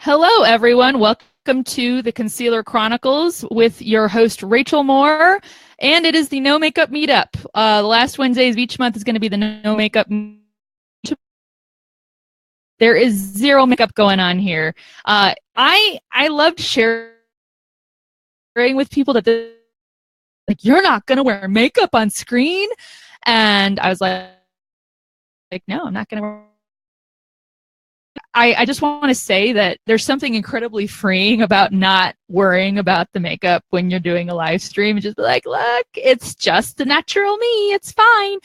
Hello, everyone. Welcome to the Concealer Chronicles with your host, Rachel Moore. And it is the No Make-up Meetup. The last Wednesdays of each month is going to be the No Make-up Meetup. There is zero makeup going on here. I loved sharing with people that you're not going to wear makeup on screen. And I was like, no, I'm not going to wear. I just want to say that there's something incredibly freeing about not worrying about the makeup when you're doing a live stream and just be like, look, it's just the natural me. It's fine.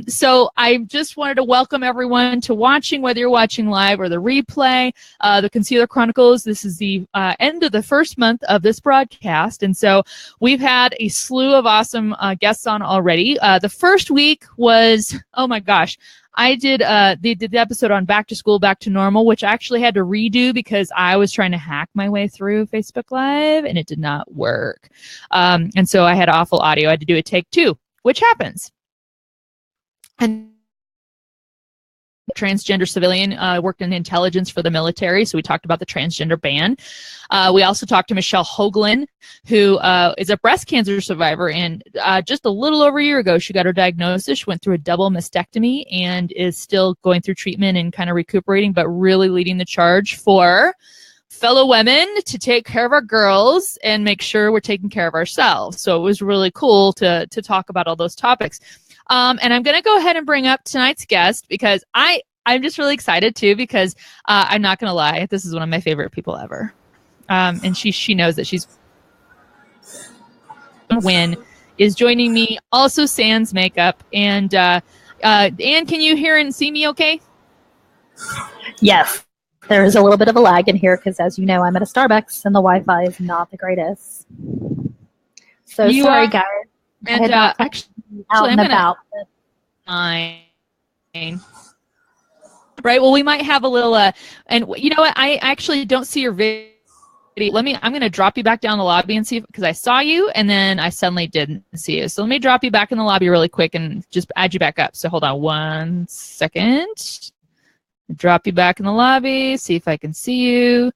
So I just wanted to welcome everyone to watching, whether you're watching live or the replay, the Concealer Chronicles. This is the end of the first month of this broadcast. And so we've had a slew of awesome guests on already. The first week was, oh my gosh, I did the episode on back to school, back to normal, which I actually had to redo because I was trying to hack my way through Facebook Live and it did not work. And so I had awful audio. I had to do a take 2, which happens. And transgender civilian, worked in intelligence for the military, so we talked about the transgender ban. We also talked to Michelle Hoagland, who is a breast cancer survivor, and just a little over a year ago, she got her diagnosis. She went through a double mastectomy and is still going through treatment and kind of recuperating, but really leading the charge for fellow women to take care of our girls and make sure we're taking care of ourselves. So it was really cool to talk about all those topics. And I'm going to go ahead and bring up tonight's guest because I'm just really excited too because I'm not going to lie, this is one of my favorite people ever. And she knows that she's win is joining me. Also sans makeup. And Anne, can you hear and see me okay? Yes. There is a little bit of a lag in here because, as you know, I'm at a Starbucks and the Wi-Fi is not the greatest. So sorry, guys. And actually, I'm about. Fine. Right. Well, we might have a little. And you know what? I actually don't see your video. I'm going to drop you back down the lobby and see because I saw you and then I suddenly didn't see you. So let me drop you back in the lobby really quick and just add you back up. So hold on 1 second. Drop you back in the lobby. See if I can see you.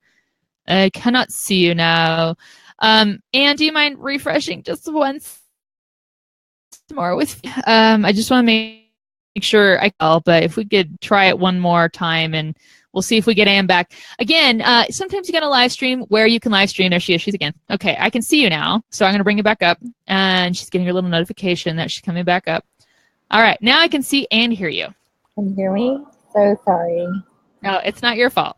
I cannot see you now. And do you mind refreshing just once more with me? I just want to make sure I call, but if we could try it one more time and we'll see if we get Anne back. Again, sometimes you got a live stream where you can live stream. There she is. She's again. Okay, I can see you now. So I'm going to bring you back up. And she's getting her little notification that she's coming back up. All right, now I can see and hear you. Can you hear me? So sorry. No, it's not your fault.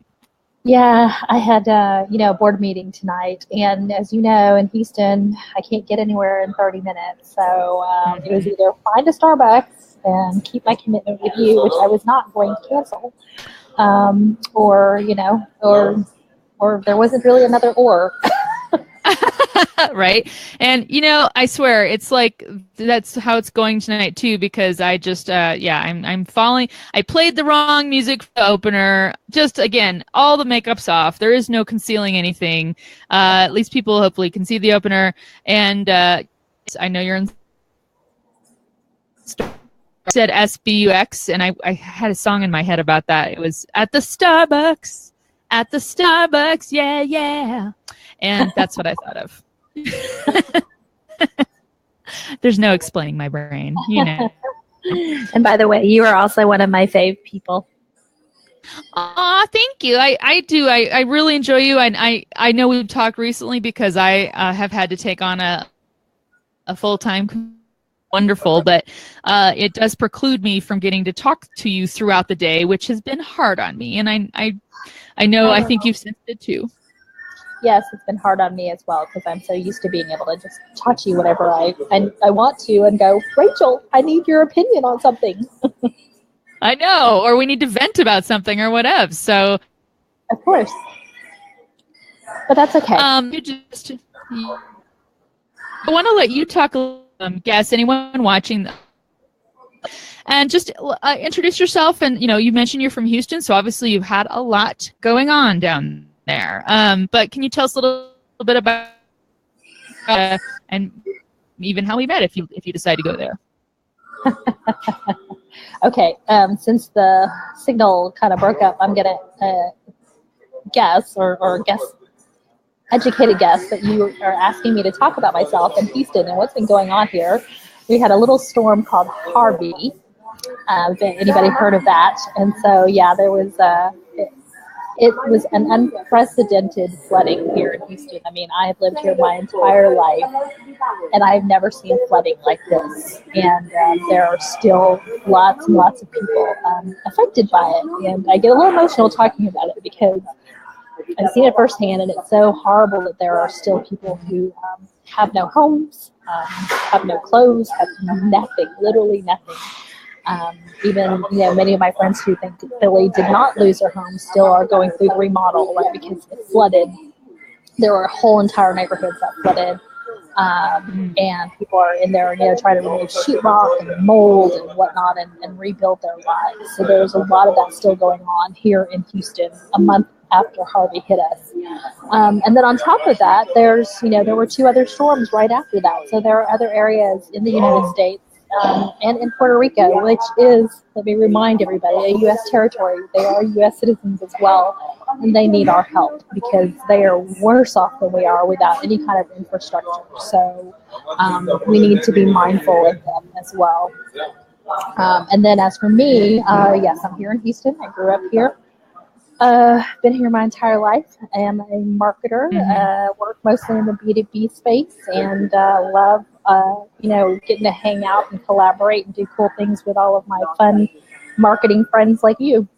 Yeah, I had a board meeting tonight, and as you know, in Houston, I can't get anywhere in 30 minutes. So it was either find a Starbucks and keep my commitment with you, which I was not going to cancel, or there wasn't really another or. Right. And, I swear it's like that's how it's going tonight, too, because I just, I'm falling. I played the wrong music for the opener. Just, again, all the makeup's off. There is no concealing anything. At least people hopefully can see the opener. And I know you're in. Said SBUX, and I had a song in my head about that. It was at the Starbucks. At the Starbucks, yeah, yeah. And that's what I thought of. There's no explaining my brain, And by the way, you are also one of my fave people. Aw, thank you. I do. I really enjoy you. And I know we've talked recently because I have had to take on a full-time wonderful, but it does preclude me from getting to talk to you throughout the day, which has been hard on me. And I know, I think you've sensed it too. Yes, it's been hard on me as well because I'm so used to being able to just talk to you whenever I want to and go, Rachel, I need your opinion on something. I know, or we need to vent about something or whatever. So, of course, but that's okay. I want to let you talk. Guess anyone watching. And just introduce yourself. And, you mentioned you're from Houston, so obviously you've had a lot going on down there. But can you tell us a little bit about and even how we met if you decide to go there? Okay. Since the signal kind of broke up, I'm going to guess or guess educated guess that you are asking me to talk about myself in Houston and what's been going on here. We had a little storm called Harvey. If anybody heard of that? And so, yeah, there was it was an unprecedented flooding here in Houston. I mean, I have lived here my entire life, and I've never seen flooding like this. And there are still lots and lots of people affected by it. And I get a little emotional talking about it because I've seen it firsthand, and it's so horrible that there are still people who have no homes, have no clothes, have nothing, literally nothing. Even, many of my friends who think Philly did not lose their homes still are going through the remodel, right, because it flooded. There were whole entire neighborhoods that flooded, and people are in there, trying to remove sheetrock and mold and whatnot and rebuild their lives. So there's a lot of that still going on here in Houston a month after Harvey hit us. And then on top of that, there were 2 other storms right after that. So there are other areas in the United States and in Puerto Rico, which is, let me remind everybody, a U.S. territory. They are U.S. citizens as well, and they need our help because they are worse off than we are without any kind of infrastructure. So we need to be mindful of them as well. And then as for me, yes, I'm here in Houston. I grew up here. Been here my entire life. I am a marketer, work mostly in the B2B space, and love, getting to hang out and collaborate and do cool things with all of my fun marketing friends like you.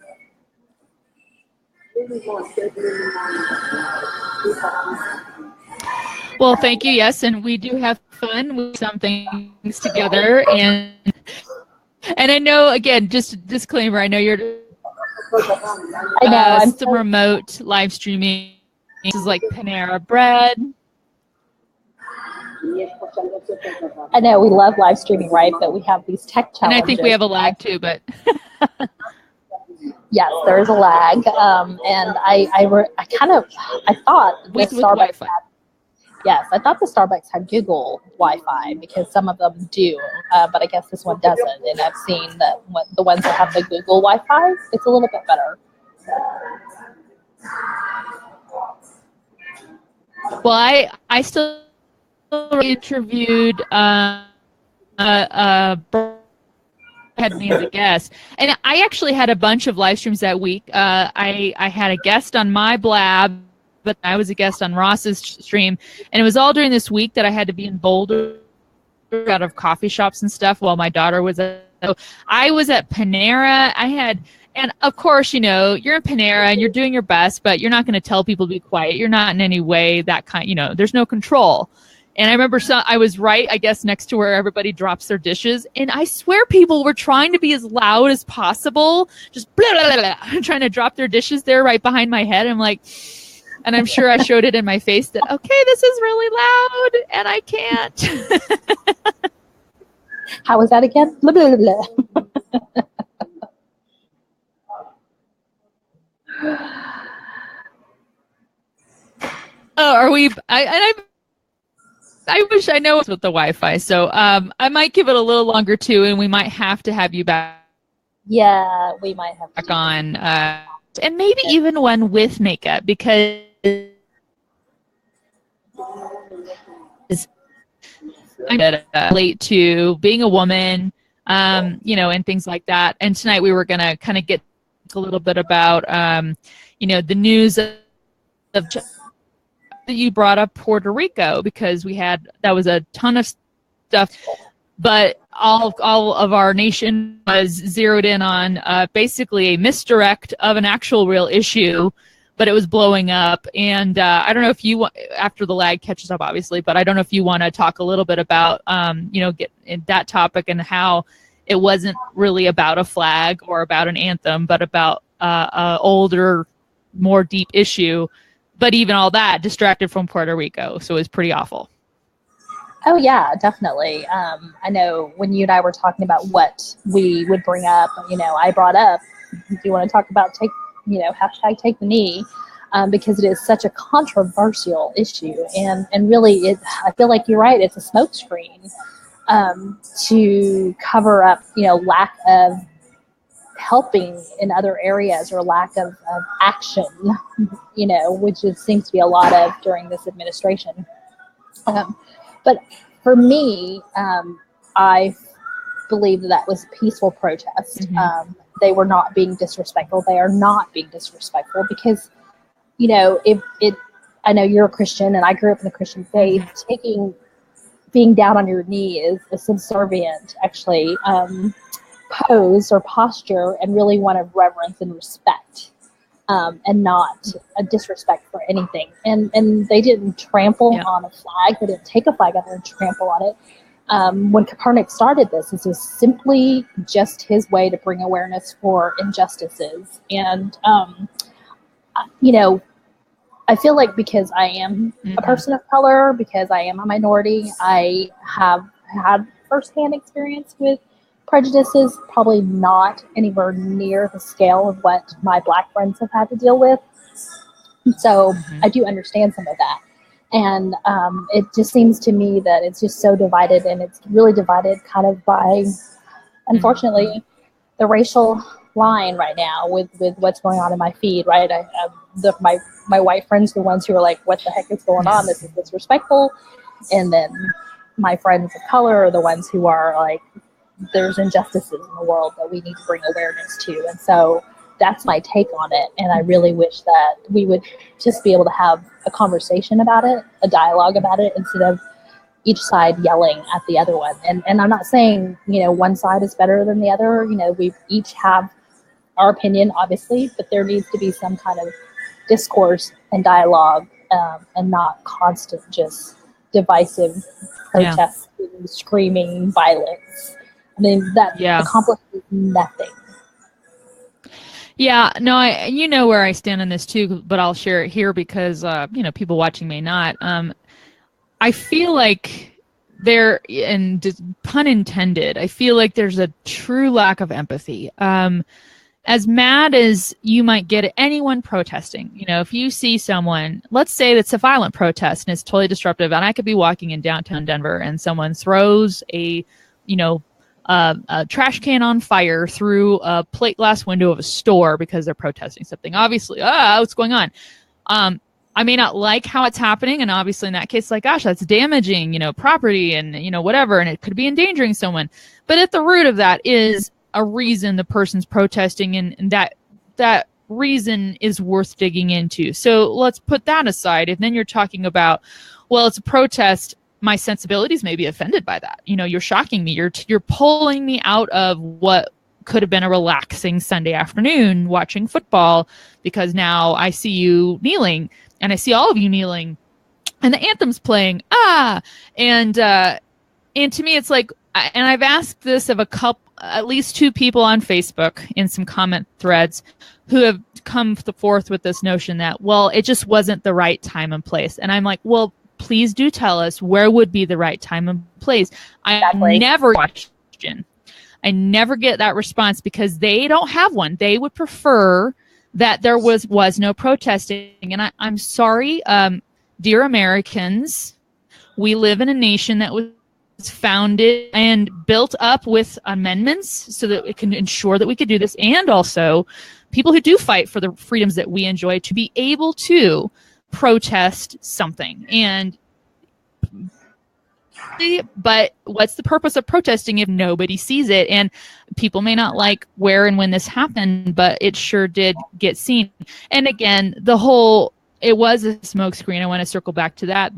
Well, thank you. Yes, and we do have fun with some things together, and I know, again, just a disclaimer, I know you're some remote live streaming. This is like Panera Bread. I know we love live streaming, right? But we have these tech challenges. And I think we have a lag too, but yes, there is a lag. And I thought with Starbucks Wi-Fi. Yes, I thought the Starbucks had Google Wi-Fi because some of them do, but I guess this one doesn't. And I've seen that the ones that have the Google Wi-Fi, it's a little bit better. Well, I still interviewed had me as a guest, and I actually had a bunch of live streams that week. I had a guest on my blab, but I was a guest on Ross's stream, and it was all during this week that I had to be in Boulder out of coffee shops and stuff while my daughter was at. So I was at Panera. And of course, you're in Panera and you're doing your best, but you're not going to tell people to be quiet. You're not in any way that kind, there's no control. And I remember I was right, I guess, next to where everybody drops their dishes. And I swear people were trying to be as loud as possible, just blah, blah, blah, blah, trying to drop their dishes there right behind my head. I'm like, and I'm sure I showed it in my face that, okay, this is really loud and I can't. How was that again? Blah, blah, blah, blah. Oh, are we? I wish I know what's with the Wi-Fi. So I might give it a little longer too, and we might have to have you back. Yeah, we might have back on, and maybe even one with makeup because I'm late to being a woman, and things like that. And tonight we were gonna kind of get a little bit about, the news of that you brought up Puerto Rico because that was a ton of stuff, but all of our nation was zeroed in on basically a misdirect of an actual real issue, but it was blowing up. And I don't know if you want, after the lag catches up, obviously, but I don't know if you want to talk a little bit about, get in that topic and how it wasn't really about a flag or about an anthem, but about a older, more deep issue. But even all that distracted from Puerto Rico, so it was pretty awful. Oh yeah, definitely. I know when you and I were talking about what we would bring up, I brought up, do you want to talk about hashtag take the knee, because it is such a controversial issue, and really I feel like you're right, it's a smokescreen to cover up, lack of helping in other areas, or lack of action, which it seems to be a lot of during this administration. But for me, I believe that was a peaceful protest. Mm-hmm. They were not being disrespectful. They are not being disrespectful because, I know you're a Christian and I grew up in the Christian faith. Mm-hmm. Being down on your knee is a subservient, actually, pose or posture, and really one of reverence and respect, and not a disrespect for anything. And they didn't trample on a flag. They didn't take a flag out there and trample on it. When Kaepernick started this was simply just his way to bring awareness for injustices. And, I feel like because I am a person of color, because I am a minority, I have had firsthand experience with prejudices, probably not anywhere near the scale of what my Black friends have had to deal with. So I do understand some of that. And it just seems to me that it's just so divided, and it's really divided kind of by, unfortunately, the racial line right now with what's going on in my feed, right? I have my white friends, the ones who are like, what the heck is going on? This is disrespectful. And then my friends of color are the ones who are like, there's injustices in the world that we need to bring awareness to. And so that's my take on it. And I really wish that we would just be able to have a conversation about it, a dialogue about it, instead of each side yelling at the other one. And I'm not saying, one side is better than the other. We each have our opinion, obviously, but there needs to be some kind of discourse and dialogue, and not constant just divisive protesting, screaming, violence. I mean, that accomplishes nothing. Yeah, no, you know where I stand on this too, but I'll share it here because, people watching may not. I feel like pun intended, I feel like there's a true lack of empathy. As mad as you might get at anyone protesting, if you see someone, let's say that's a violent protest and it's totally disruptive, and I could be walking in downtown Denver and someone throws a trash can on fire through a plate glass window of a store because they're protesting something. Obviously, what's going on? I may not like how it's happening, and obviously in that case, like, gosh, that's damaging, property and, whatever, and it could be endangering someone. But at the root of that is a reason the person's protesting, and that reason is worth digging into. So let's put that aside. And then you're talking about, well, it's a protest. My sensibilities may be offended by that. You're shocking me. You're pulling me out of what could have been a relaxing Sunday afternoon watching football, because now I see you kneeling, and I see all of you kneeling, and the anthem's playing. And to me, it's like, and I've asked this of at least two people on Facebook in some comment threads who have come forth with this notion that, well, it just wasn't the right time and place. And I'm like, well, please do tell us where would be the right time and place. Exactly. I never question. I never get that response because they don't have one. They would prefer that there was no protesting. And I'm sorry, dear Americans, we live in a nation that was founded and built up with amendments so that it can ensure that we could do this, and also people who do fight for the freedoms that we enjoy to be able to protest something. But what's the purpose of protesting if nobody sees it? And people may not like where and when this happened, but it sure did get seen. And again, it was a smokescreen. I want to circle back to that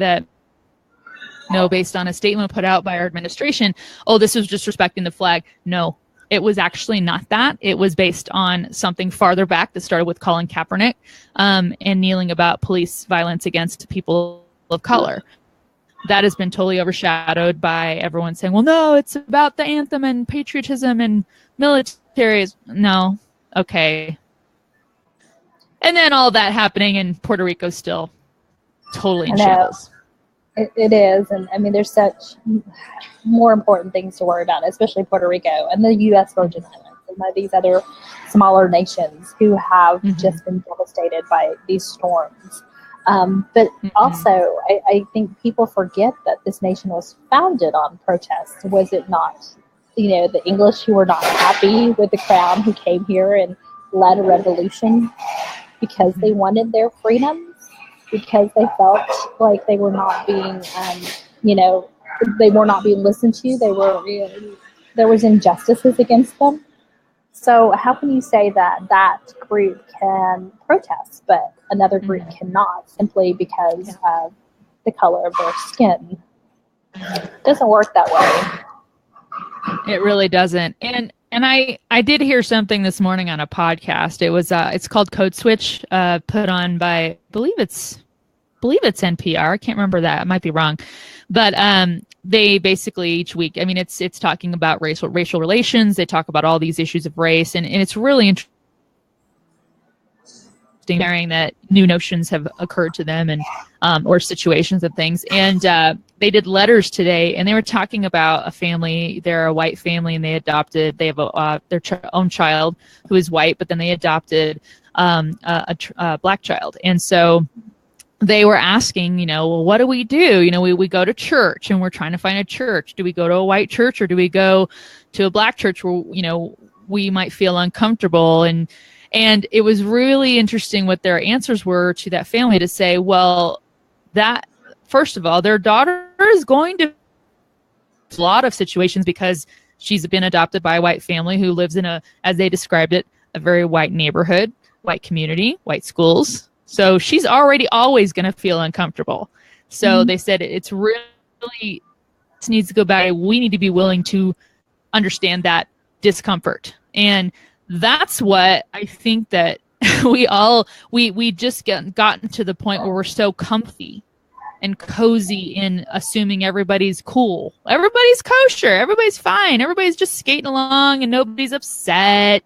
based on a statement put out by our administration, this was disrespecting the flag. No, it was actually not that. It was based on something farther back that started with Colin Kaepernick and kneeling about police violence against people of color. That has been totally overshadowed by everyone saying, well, no, it's about the anthem and patriotism and military. No. Okay. And then all that happening in Puerto Rico still totally in shambles. It is. And I mean, there's such more important things to worry about, especially Puerto Rico and the U.S. Virgin Islands and these other smaller nations who have just been devastated by these storms. But also, I think people forget that this nation was founded on protests, was it not? the English who were not happy with the crown, who came here and led a revolution because they wanted their freedoms, because they felt like they were not being, they were not being listened to. There was injustices against them. So how can you say that that group can protest, but another group cannot, simply because of the color of their skin? It doesn't work that way. It really doesn't. And I did hear something this morning on a podcast. It was it's called Code Switch, put on by, I believe it's NPR. I can't remember that. I might be wrong. But they basically each week, I mean, it's talking about racial relations. They talk about all these issues of race, and it's really interesting hearing that new notions have occurred to them, and or situations and things. And they did letters today, and they were talking about a family. They're a white family, and they have their own child who is white, but then they adopted a black child. And so they were asking, well, what do we do? We go to church, and we're trying to find a church. Do we go to a white church, or do we go to a black church where, we might feel uncomfortable? And it was really interesting what their answers were to that family, to say, well, that, first of all, their daughter is going to a lot of situations because she's been adopted by a white family who lives in as they described it, a very white neighborhood, white community, white schools. So she's already always going to feel uncomfortable. So they said it's really, this needs to go back. We need to be willing to understand that discomfort. And that's what I think that we just gotten to the point where we're so comfy and cozy in assuming everybody's cool. Everybody's kosher. Everybody's fine. Everybody's just skating along and nobody's upset.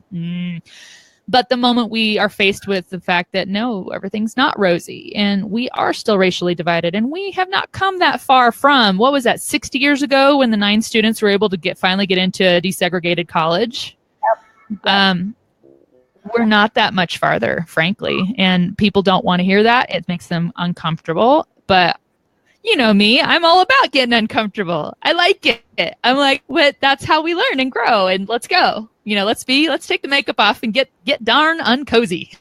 But the moment we are faced with the fact that, no, everything's not rosy, and we are still racially divided, and we have not come that far from, what was that, 60 years ago when the 9 students were able to finally get into a desegregated college? Yep. We're not that much farther, frankly, and people don't want to hear that. It makes them uncomfortable. But you know me, I'm all about getting uncomfortable. I like it. I'm like, but that's how we learn and grow, and let's go. Let's take the makeup off and get darn uncozy.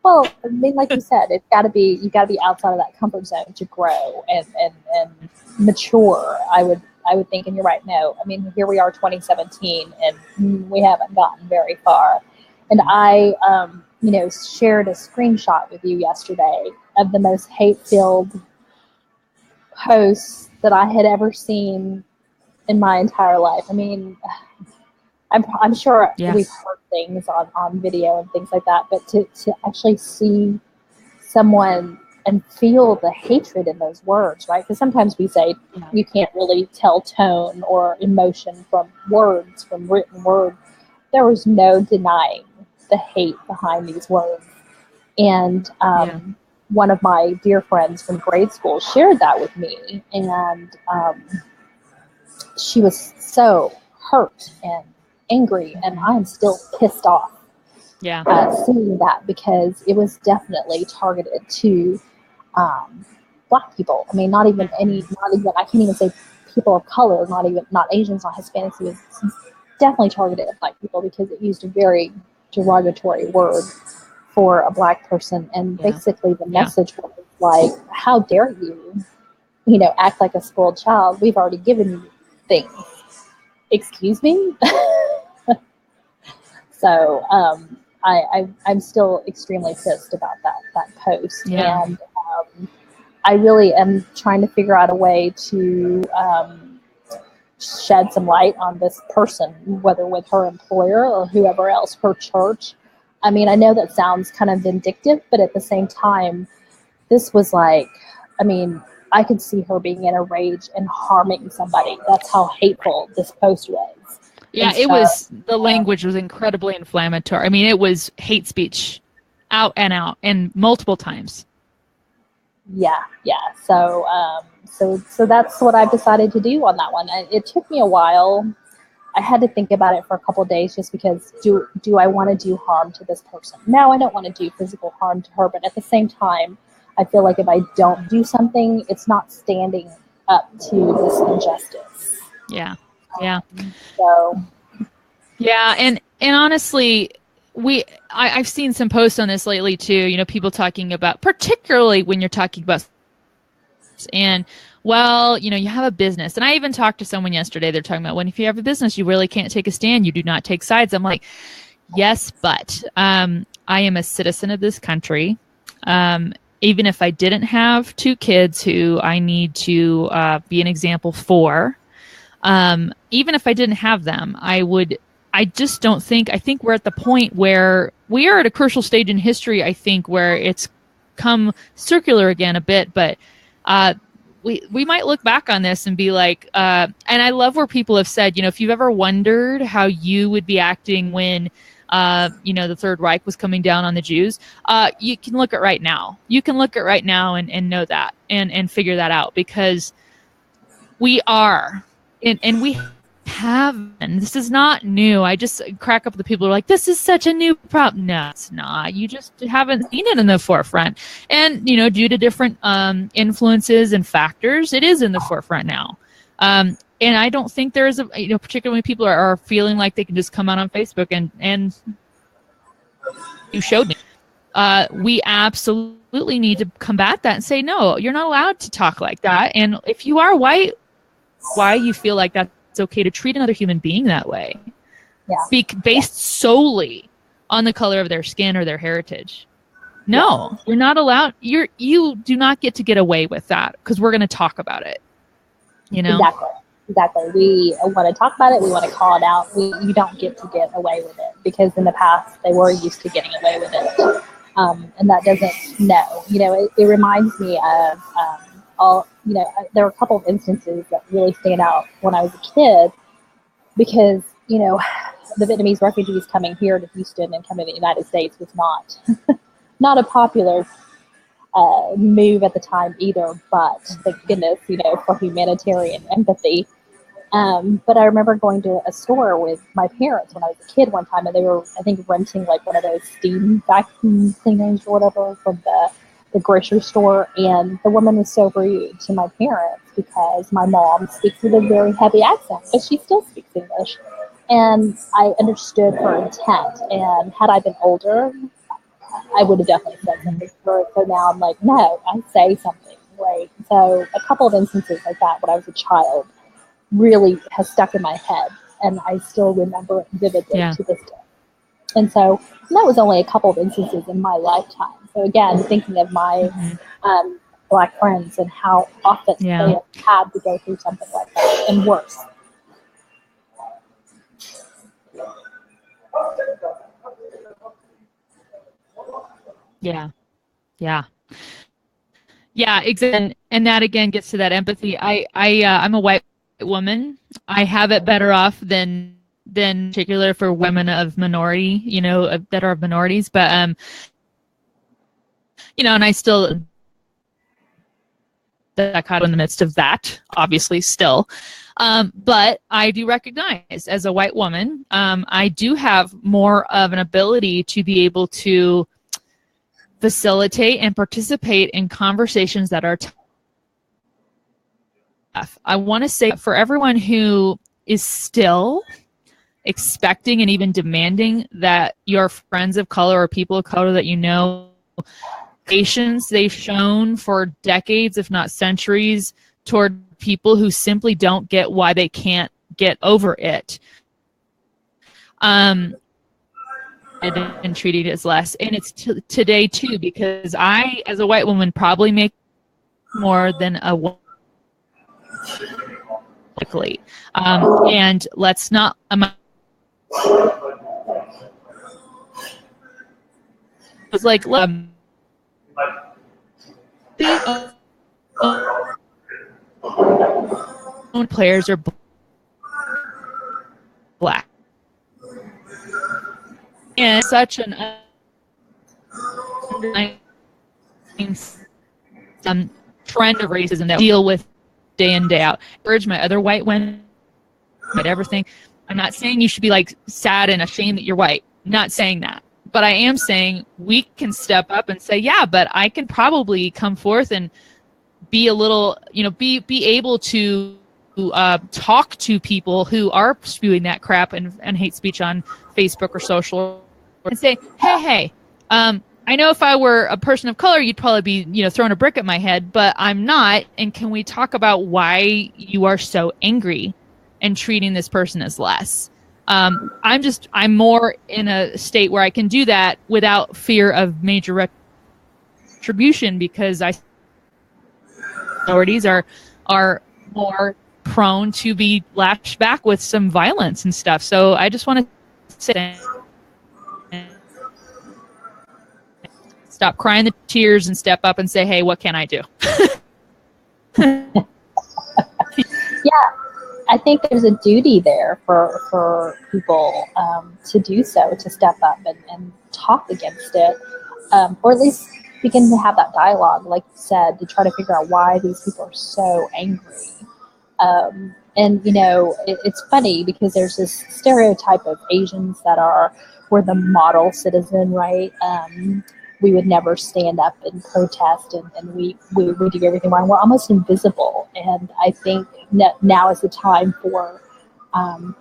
Well, I mean, like you said, you got to be outside of that comfort zone to grow and mature. I would think, and you're right. No, I mean, here we are, 2017, and we haven't gotten very far. And I, shared a screenshot with you yesterday of the most hate-filled posts that I had ever seen in my entire life. I mean, I'm sure we've heard things on video and things like that, but to actually see someone and feel the hatred in those words, right? Because sometimes we say you can't really tell tone or emotion from words, from written word. There was no denying the hate behind these words. And one of my dear friends from grade school shared that with me, and she was so hurt and angry, and I'm still pissed off seeing that, because it was definitely targeted to Black people. I mean, not even I can't even say people of color, not Asians, not Hispanics. It was definitely targeted at Black people because it used a very derogatory word for a Black person, and basically the message was like, how dare you, act like a spoiled child? We've already given you things. Excuse me? So I'm still extremely pissed about that post. Yeah. And I really am trying to figure out a way to shed some light on this person, whether with her employer or whoever else, her church. I mean, I know that sounds kind of vindictive, but at the same time, this was like, I mean, I could see her being in a rage and harming somebody. That's how hateful this post was. Yeah, it was, the language was incredibly inflammatory. I mean, it was hate speech out and multiple times. Yeah. So that's what I've decided to do on that one. It took me a while. I had to think about it for a couple of days, just because do I want to do harm to this person? No, I don't want to do physical harm to her, but at the same time, I feel like if I don't do something, it's not standing up to this injustice. Yeah. Yeah. So Yeah, and honestly, I've seen some posts on this lately too. You know, people talking about, particularly when you're talking about, and well, you know, you have a business, and I even talked to someone yesterday. They're talking about, when if you have a business, you really can't take a stand. You do not take sides. I'm like, yes, but I am a citizen of this country. Even if I didn't have two kids who I need to be an example for, even if I didn't have them, I just don't think, I think we're at the point where we are at a crucial stage in history, I think, where it's come circular again a bit, but we might look back on this and be like, and I love where people have said, you know, if you've ever wondered how you would be acting when, you know, the Third Reich was coming down on the Jews, you can look at right now. You can look at right now and know that and figure that out, because we are, and we have, and this is not new. I just crack up with the people who are like, this is such a new problem. No, it's not. You just haven't seen it in the forefront. And, you know, due to different influences and factors, it is in the forefront now. And I don't think there is a, you know, particularly when people are feeling like they can just come out on Facebook and you showed me. We absolutely need to combat that and say, no, you're not allowed to talk like that. And if you are white, why you feel like that's okay to treat another human being that way, based solely on the color of their skin or their heritage. No, you're not allowed. You do not get away with that, because we're going to talk about it. You know, exactly. We want to talk about it. We want to call it out. You don't get to get away with it, because in the past they were used to getting away with it, and that doesn't. No, you know, it reminds me of you know, there were a couple of instances that really stand out when I was a kid, because, you know, the Vietnamese refugees coming here to Houston and coming to the United States was not a popular move at the time either, but thank goodness, you know, for humanitarian empathy. But I remember going to a store with my parents when I was a kid one time, and they were, I think, renting like one of those steam vacuum cleaners or whatever from the grocery store, and the woman was so rude to my parents because my mom speaks with a very heavy accent, but she still speaks English. And I understood her intent, and had I been older, I would have definitely said something to her. So now I'm like, no, I say something, right? So a couple of instances like that when I was a child really has stuck in my head, and I still remember it vividly to this day. And so that was only a couple of instances in my lifetime. So again, thinking of my Black friends and how often they have had to go through something like that, and worse. Yeah, exactly. And that again gets to that empathy. I'm a white woman. I have it better off than particular for women of minority, you know, that are minorities. But you know, and I still that caught in the midst of that, obviously still. But I do recognize, as a white woman, I do have more of an ability to be able to facilitate and participate in conversations that are tough. I want to say, for everyone who is still expecting and even demanding that your friends of color or people of color that you know, patience they've shown for decades, if not centuries, toward people who simply don't get why they can't get over it. And treated as less. And it's today too, because I, as a white woman, probably make more than a woman. And let's not it's like players are black, and such an trend of racism that we deal with day in, day out. I urge my other white women, but everything. I'm not saying you should be like sad and ashamed that you're white. I'm not saying that. But I am saying we can step up and say, yeah, but I can probably come forth and be a little, you know, be able to talk to people who are spewing that crap and hate speech on Facebook or social, and say, hey, I know if I were a person of color, you'd probably be, throwing a brick at my head, but I'm not. And can we talk about why you are so angry and treating this person as less? I'm more in a state where I can do that without fear of major retribution, because minorities are more prone to be lashed back with some violence and stuff. So I just want to sit and stop crying the tears and step up and say, hey, what can I do? Yeah, I think there's a duty there for people to do so, to step up and talk against it, or at least begin to have that dialogue, like you said, to try to figure out why these people are so angry. And it's funny because there's this stereotype of Asians that we're the model citizen, right? We would never stand up and protest, and we do everything wrong. We're almost invisible, and I think that now is the time for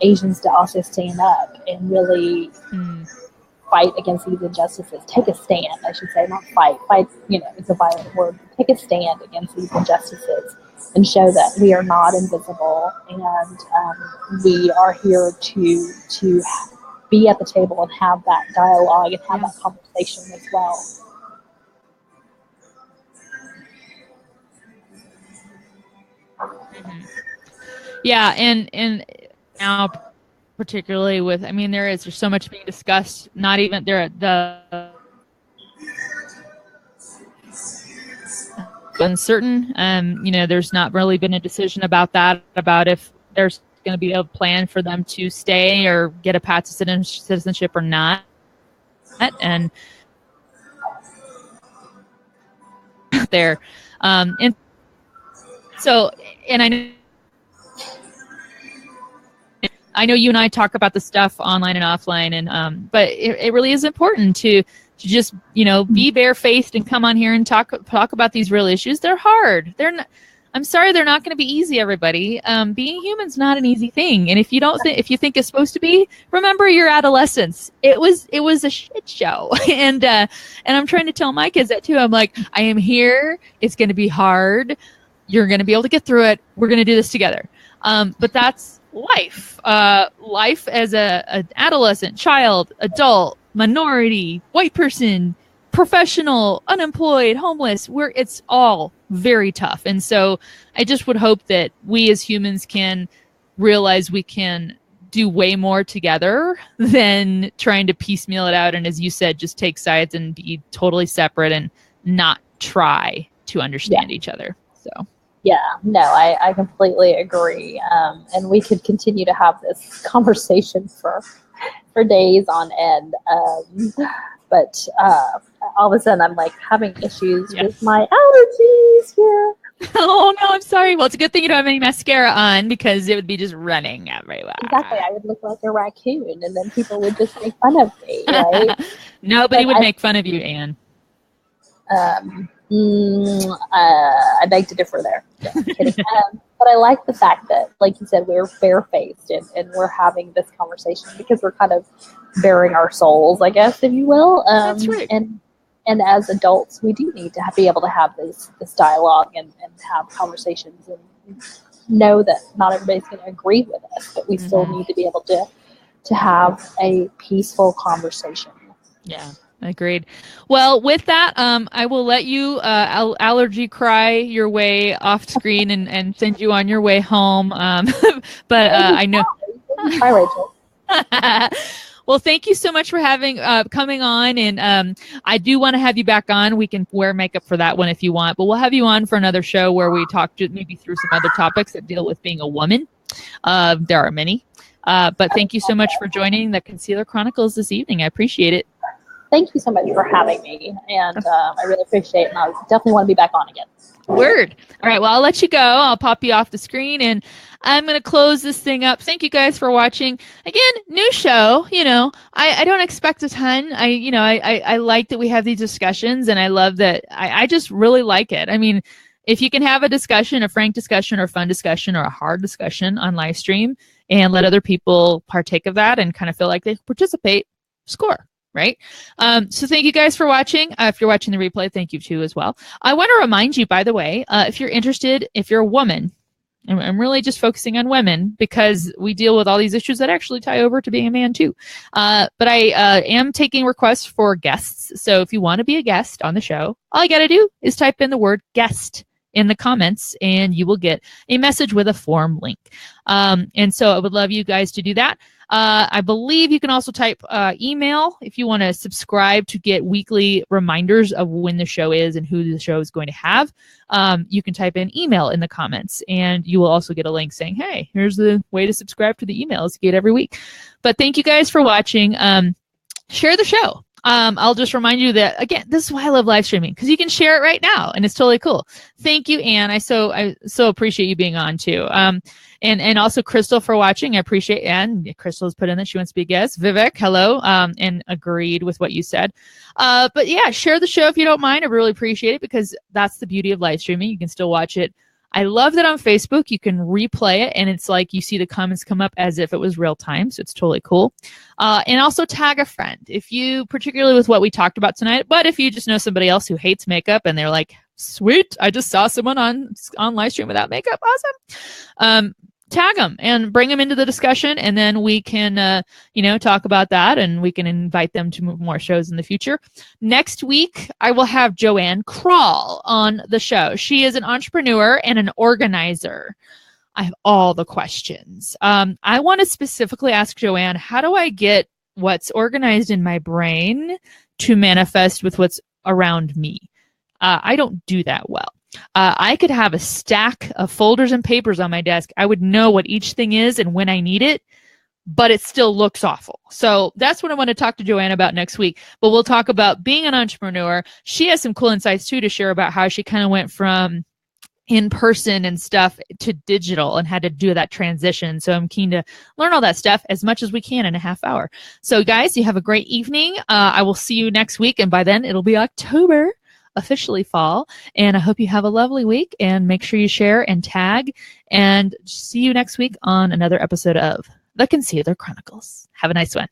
Asians to also stand up and really fight against these injustices. Take a stand, I should say, not fight. Fight, it's a violent word. Take a stand against these injustices and show that we are not invisible, and we are here to be at the table and have that dialogue and have that conversation as well. Mm-hmm. Yeah, and now particularly with, there's so much being discussed. Not even uncertain. There's not really been a decision about if there's going to be a plan for them to stay or get a path to citizenship or not. And there, and so, and I know you and I talk about the stuff online and offline, and but it really is important to just be barefaced and come on here and talk about these real issues. They're hard. They're not. I'm sorry, they're not going to be easy, everybody. Being human's not an easy thing, and if you think it's supposed to be, remember your adolescence. It was a shit show, and I'm trying to tell my kids that too. I'm like, I am here. It's going to be hard. You're going to be able to get through it. We're going to do this together. But that's life. Life as an adolescent, child, adult, minority, white person, professional, unemployed, homeless, it's all very tough. And so I just would hope that we as humans can realize we can do way more together than trying to piecemeal it out. And as you said, just take sides and be totally separate and not try to understand each other. So. Yeah, no, I completely agree. And we could continue to have this conversation for days on end. But all of a sudden I'm like having issues with my allergies here. Oh, no, I'm sorry. Well, it's a good thing you don't have any mascara on, because it would be just running everywhere. Exactly. I would look like a raccoon, and then people would just make fun of me, right? Nobody would make fun of you, Anne. I beg to differ there. No, I'm kidding. But I like the fact that, like you said, we're bare-faced and we're having this conversation because we're kind of bearing our souls, I guess, if you will. That's right. And as adults, we do need to be able to have this dialogue and have conversations and know that not everybody's going to agree with us, but we still need to be able to have a peaceful conversation. Yeah. Agreed. Well, with that, I will let you allergy cry your way off screen and send you on your way home. But I know. Hi, Rachel. Well, thank you so much for coming on, and I do want to have you back on. We can wear makeup for that one if you want, but we'll have you on for another show where we talk maybe through some other topics that deal with being a woman. There are many, but thank you so much for joining the Concealer Chronicles this evening. I appreciate it. Thank you so much for having me, and I really appreciate it, and I definitely want to be back on again. Word. All right, well, I'll let you go. I'll pop you off the screen, and I'm going to close this thing up. Thank you guys for watching. Again, new show. I don't expect a ton. I like that we have these discussions, and I love that. I just really like it. I mean, if you can have a discussion, a frank discussion or fun discussion or a hard discussion on live stream and let other people partake of that and kind of feel like they participate, score. Right? So thank you guys for watching. If you're watching the replay, thank you too as well. I want to remind you, by the way, if you're interested, if you're a woman, and I'm really just focusing on women because we deal with all these issues that actually tie over to being a man too. But I am taking requests for guests. So if you want to be a guest on the show, all you got to do is type in the word guest in the comments and you will get a message with a form link. And so I would love you guys to do that. I believe you can also type email if you want to subscribe to get weekly reminders of when the show is and who the show is going to have. You can type in email in the comments and you will also get a link saying, hey, here's the way to subscribe to the emails you get every week. But thank you guys for watching. Share the show. I'll just remind you that, again, this is why I love live streaming, because you can share it right now and it's totally cool. Thank you, Anne. I so appreciate you being on too. And also Crystal for watching. I appreciate Anne. Crystal has put in that she wants to be a guest. Vivek, hello, and agreed with what you said. But yeah, share the show if you don't mind. I really appreciate it because that's the beauty of live streaming. You can still watch it. I love that on Facebook you can replay it and it's like you see the comments come up as if it was real time. So it's totally cool. And also tag a friend if you, particularly with what we talked about tonight, but if you just know somebody else who hates makeup and they're like, sweet, I just saw someone on live stream without makeup. Awesome. Tag them and bring them into the discussion, and then we can, talk about that, and we can invite them to more shows in the future. Next week, I will have Joanne Crawl on the show. She is an entrepreneur and an organizer. I have all the questions. I want to specifically ask Joanne, how do I get what's organized in my brain to manifest with what's around me? I don't do that well. I could have a stack of folders and papers on my desk. I would know what each thing is and when I need it, but it still looks awful. So that's what I want to talk to Joanne about next week. But we'll talk about being an entrepreneur. She has some cool insights too to share about how she kind of went from in person and stuff to digital and had to do that transition. So I'm keen to learn all that stuff as much as we can in a half hour. So guys, you have a great evening. I will see you next week. And by then it'll be October. Officially fall, and I hope you have a lovely week, and make sure you share and tag, and see you next week on another episode of the Concealer Chronicles. Have a nice one.